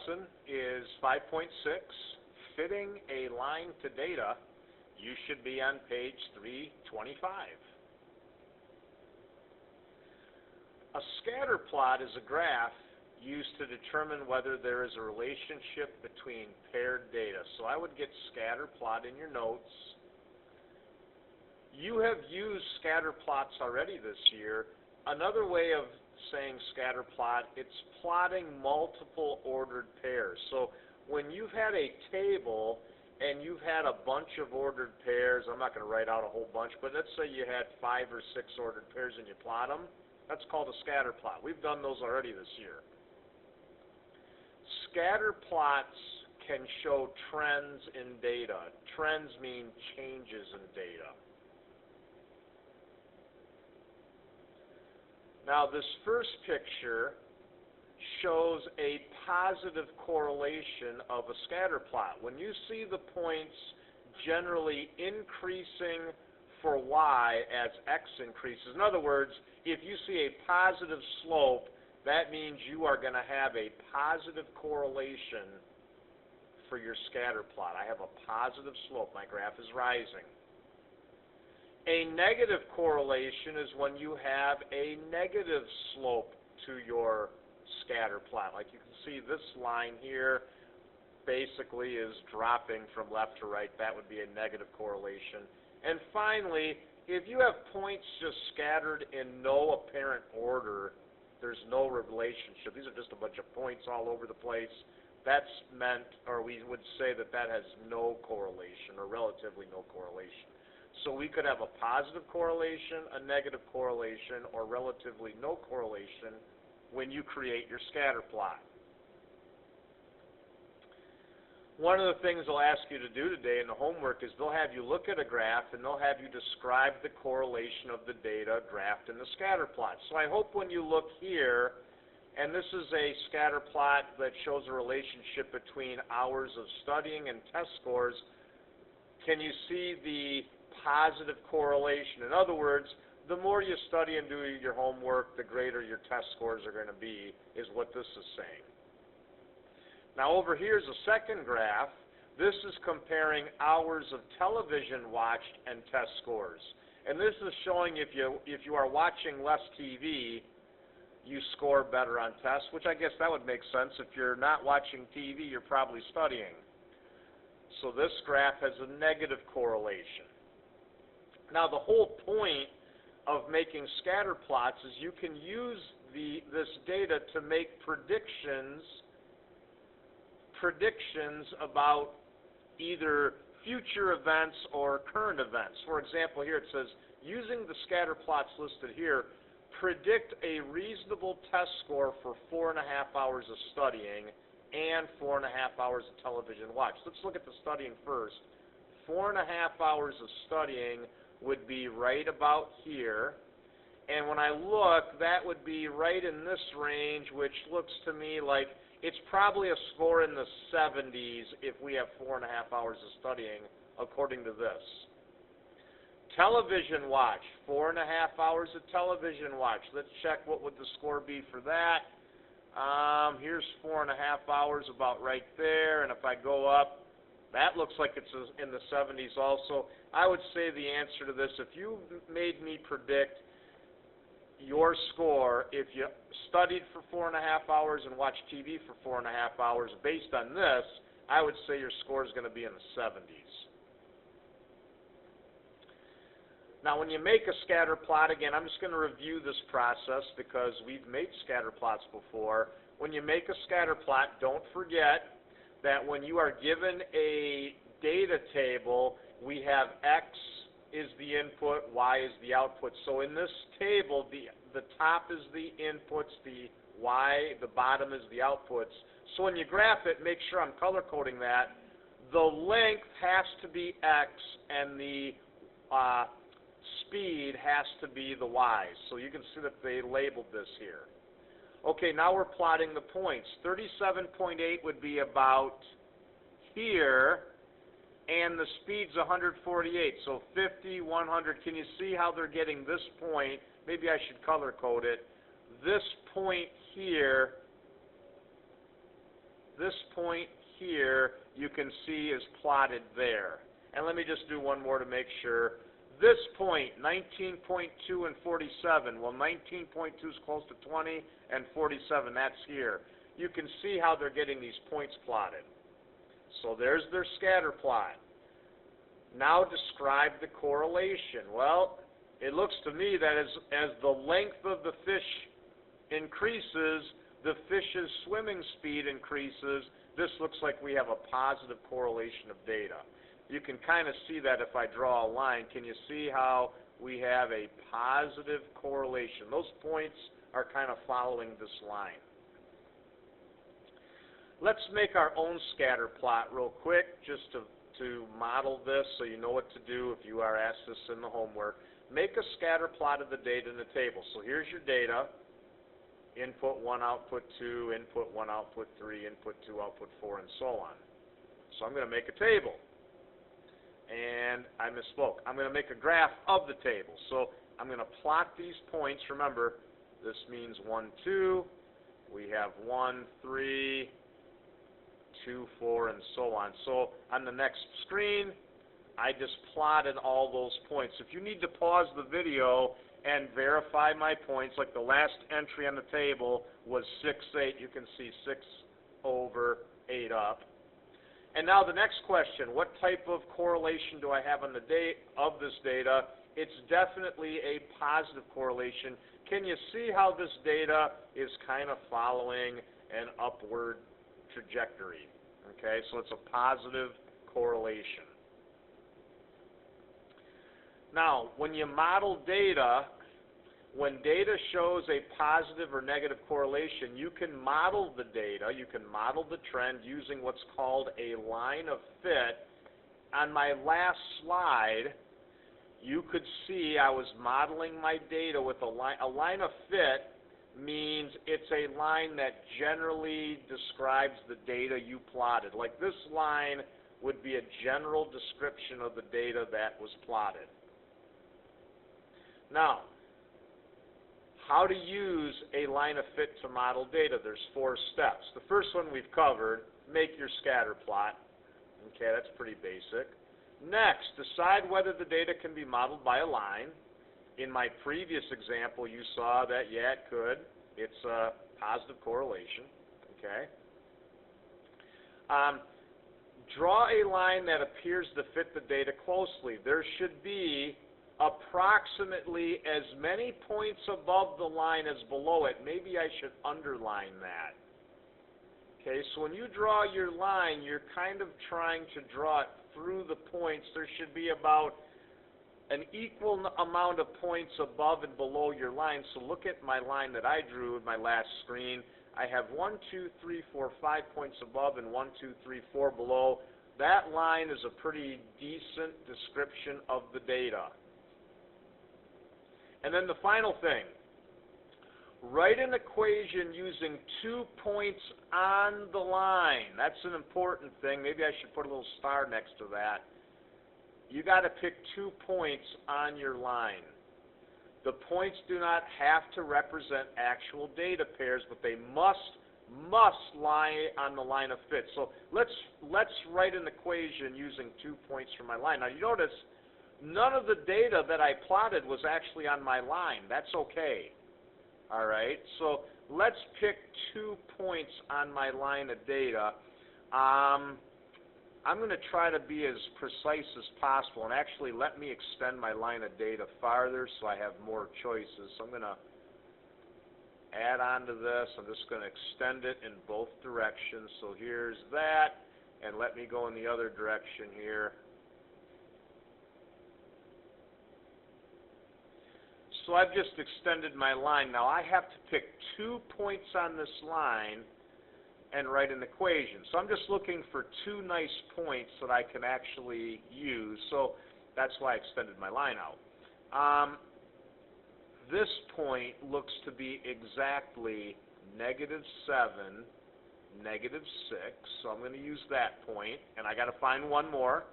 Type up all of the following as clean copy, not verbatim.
lesson is 5.6, Fitting a Line to Data. You should be on page 325. A scatter plot is a graph used to determine whether there is a relationship between paired data. So I would get scatter plot in your notes. You have used scatter plots already this year. Another way of saying scatter plot, it's plotting multiple ordered pairs. So when you've had a table and you've had a bunch of ordered pairs, I'm not going to write out a whole bunch, but let's say you had 5 or 6 ordered pairs and you plot them, that's called a scatter plot. We've done those already this year. Scatter plots can show trends in data. Trends mean changes in data. Now this first picture shows a positive correlation of a scatter plot. When you see the points generally increasing for y as x increases, in other words, if you see a positive slope, that means you are going to have a positive correlation for your scatter plot. I have a positive slope. My graph is rising. A negative correlation is when you have a negative slope to your scatter plot. Like you can see this line here basically is dropping from left to right. That would be a negative correlation. And finally, if you have points just scattered in no apparent order, there's no relationship. These are just a bunch of points all over the place. That's meant, or we would say that that has no correlation or relatively no correlation. So we could have a positive correlation, a negative correlation, or relatively no correlation when you create your scatter plot. One of the things they'll ask you to do today in the homework is they'll have you look at a graph and they'll have you describe the correlation of the data graphed in the scatter plot. So I hope when you look here, and this is a scatter plot that shows a relationship between hours of studying and test scores, can you see the positive correlation? In other words, the more you study and do your homework, the greater your test scores are going to be, is what this is saying. Now over here is a second graph. This is comparing hours of television watched and test scores. And this is showing if you are watching less TV, you score better on tests, which I guess that would make sense. If you're not watching TV, you're probably studying. So this graph has a negative correlation. Now the whole point of making scatter plots is you can use this data to make predictions about either future events or current events. For example, here it says, using the scatter plots listed here, predict a reasonable test score for 4.5 hours of studying and 4.5 hours of television watch. Let's look at the studying first. 4.5 hours of studying would be right about here. And when I look, that would be right in this range, which looks to me like it's probably a score in the 70s if we have 4.5 hours of studying, according to this. Television watch, 4.5 hours of television watch. Let's check what would the score be for that. Here's 4.5 hours about right there, and if I go up, that looks like it's in the 70s also. I would say the answer to this, if you made me predict your score, if you studied for 4.5 hours and watched TV for 4.5 hours, based on this, I would say your score is going to be in the 70s. Now, when you make a scatter plot, again, I'm just going to review this process because we've made scatter plots before. When you make a scatter plot, don't forget that when you are given a data table, we have X is the input, Y is the output. So in this table, the top is the inputs, the Y, the bottom is the outputs. So when you graph it, make sure I'm color coding that. The length has to be X and the speed has to be the Y. So you can see that they labeled this here. Okay, now we're plotting the points. 37.8 would be about here, and the speed's 148. So 50, 100. Can you see how they're getting this point? Maybe I should color code it. This point here this point here you can see is plotted there. And let me just do one more to make sure. This point, 19.2 and 47, well 19.2 is close to 20 and 47, that's here. You can see how they're getting these points plotted. So there's their scatter plot. Now describe the correlation. Well, it looks to me that as the length of the fish increases, the fish's swimming speed increases. This looks like we have a positive correlation of data. You can kind of see that if I draw a line. Can you see how we have a positive correlation? Those points are kind of following this line. Let's make our own scatter plot real quick just to model this so you know what to do if you are asked this in the homework. Make a scatter plot of the data in the table. So here's your data. Input 1, output 2, input 1, output 3, input 2, output 4, and so on. So I'm going to make a table. And I misspoke. I'm going to make a graph of the table. So I'm going to plot these points. Remember, this means 1, 2. We have 1, 3, 2, 4, and so on. So on the next screen, I just plotted all those points. If you need to pause the video and verify my points, like the last entry on the table was 6, 8. You can see 6 over 8 up. And now the next question, what type of correlation do I have on the of this data? It's definitely a positive correlation. Can you see how this data is kind of following an upward trajectory? Okay, so it's a positive correlation. Now, when you model data, when data shows a positive or negative correlation, you can model the data, you can model the trend using what's called a line of fit. On my last slide, you could see I was modeling my data with a line. A line of fit means it's a line that generally describes the data you plotted. Like this line would be a general description of the data that was plotted. Now, how to use a line of fit to model data. There's 4 steps. The first one we've covered, make your scatter plot. Okay, that's pretty basic. Next, decide whether the data can be modeled by a line. In my previous example, you saw that, yeah, it could. It's a positive correlation. Okay. Draw a line that appears to fit the data closely. There should be approximately as many points above the line as below it. Maybe I should underline that. Okay, so when you draw your line, you're kind of trying to draw it through the points. There should be about an equal amount of points above and below your line. So look at my line that I drew in my last screen. I have 1, 2, 3, 4, 5 points above and 1, 2, 3, 4 below. That line is a pretty decent description of the data. And then the final thing, write an equation using 2 points on the line. That's an important thing. Maybe I should put a little star next to that. You got to pick 2 points on your line. The points do not have to represent actual data pairs, but they must lie on the line of fit. So let's write an equation using 2 points for my line. Now you notice none of the data that I plotted was actually on my line. That's okay. All right, so let's pick 2 points on my line of data. I'm going to try to be as precise as possible, and actually let me extend my line of data farther so I have more choices. So I'm going to add on to this. I'm just going to extend it in both directions. So here's that, and let me go in the other direction here. So I've just extended my line. Now I have to pick 2 points on this line and write an equation. So I'm just looking for 2 nice points that I can actually use. So that's why I extended my line out. This point looks to be exactly -7, -6. So I'm going to use that point, and I got to find one more.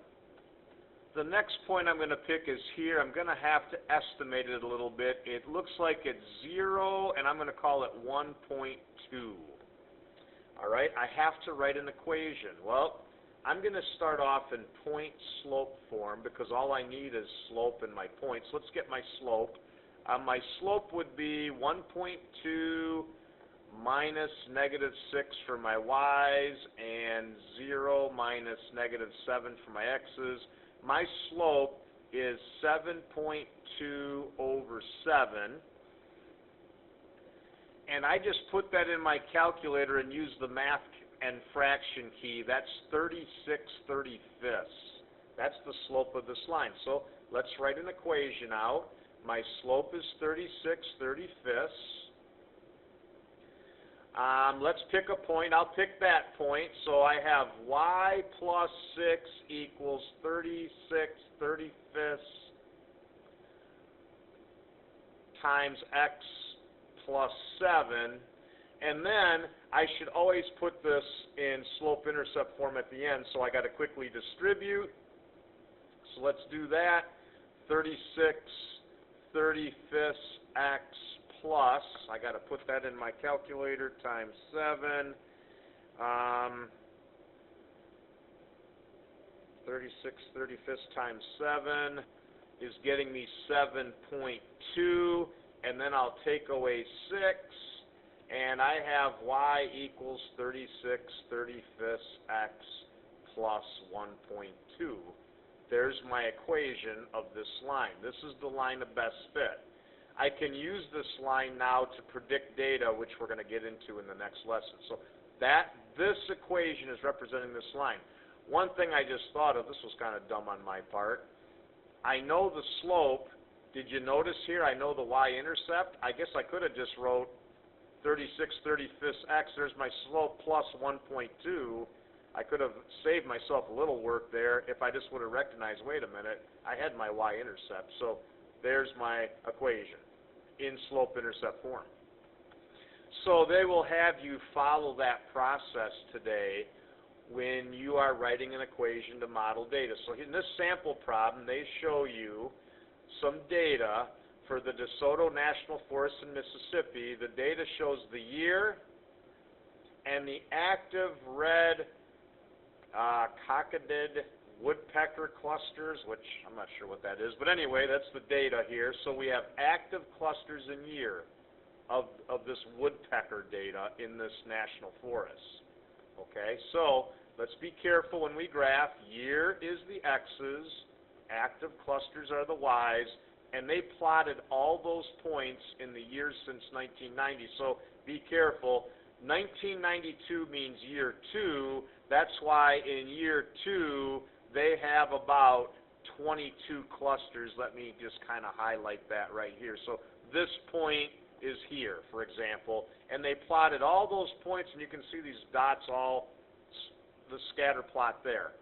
The next point I'm going to pick is here. I'm going to have to estimate it a little bit. It looks like it's 0, and I'm going to call it 1.2. All right, I have to write an equation. Well, I'm going to start off in point-slope form because all I need is slope and my points. Let's get my slope. My slope would be 1.2 minus negative 6 for my y's and 0 minus negative 7 for my x's. My slope is 7.2 over 7. And I just put that in my calculator and use the math and fraction key. That's 36/35. That's the slope of this line. So let's write an equation out. My slope is 36/35. Let's pick a point. I'll pick that point. So I have y plus 6 equals 36/35 times x plus 7. And then I should always put this in slope-intercept form at the end, so I got to quickly distribute. So let's do that. 36/35 x plus, I got to put that in my calculator, times 7. 36/35 times 7 is getting me 7.2, and then I'll take away 6, and I have y equals 36/35 x plus 1.2. There's my equation of this line. This is the line of best fit. I can use this line now to predict data, which we're going to get into in the next lesson. So this equation is representing this line. One thing I just thought of, this was kind of dumb on my part, I know the slope. Did you notice here I know the y-intercept? I guess I could have just wrote 36/35 x, there's my slope, plus 1.2. I could have saved myself a little work there if I just would have recognized, wait a minute, I had my y-intercept. So there's my equation in slope-intercept form. So they will have you follow that process today when you are writing an equation to model data. So in this sample problem, they show you some data for the DeSoto National Forest in Mississippi. The data shows the year and the active red cockaded woodpecker clusters, which I'm not sure what that is, but anyway, that's the data here. So we have active clusters in year of this woodpecker data in this national forest. Okay, so let's be careful when we graph. Year is the x's, active clusters are the y's, and they plotted all those points in the years since 1990. So be careful. 1992 means year 2. That's why in year 2 they have about 22 clusters. Let me just kind of highlight that right here. So this point is here, for example, and they plotted all those points, and you can see these dots, all the scatter plot there.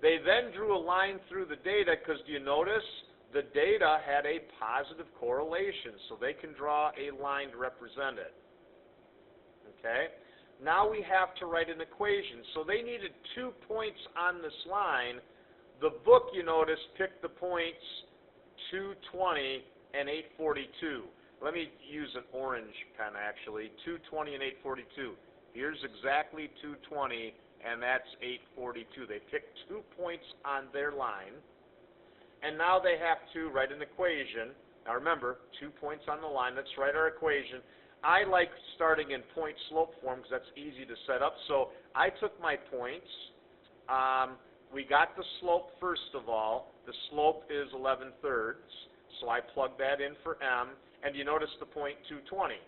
They then drew a line through the data because, do you notice, the data had a positive correlation, so they can draw a line to represent it. Okay? Now we have to write an equation. So they needed 2 points on this line. The book, you notice, picked the points 220 and 842. Let me use an orange pen, actually. 220 and 842. Here's exactly 220, and that's 842. They picked 2 points on their line, and now they have to write an equation. Now remember, 2 points on the line. Let's write our equation. I like starting in point-slope form because that's easy to set up. So I took my points. We got the slope first of all. The slope is 11/3, so I plugged that in for m. And you notice the point 220.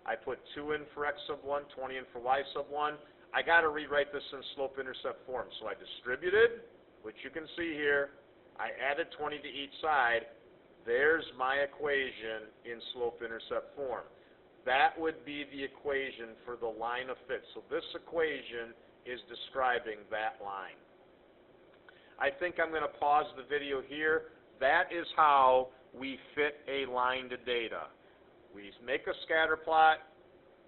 I put 2 in for x sub 1, 20 in for y sub 1. I got to rewrite this in slope-intercept form. So I distributed, which you can see here. I added 20 to each side. There's my equation in slope-intercept form. That would be the equation for the line of fit. So this equation is describing that line. I think I'm going to pause the video here. That is how we fit a line to data. We make a scatter plot.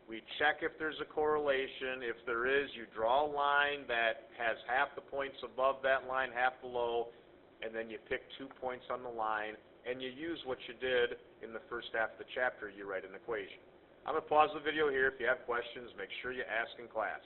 We check if there's a correlation. If there is, you draw a line that has half the points above that line, half below, and then you pick 2 points on the line, and you use what you did in the first half of the chapter. You write an equation. I'm going to pause the video here. If you have questions, make sure you ask in class.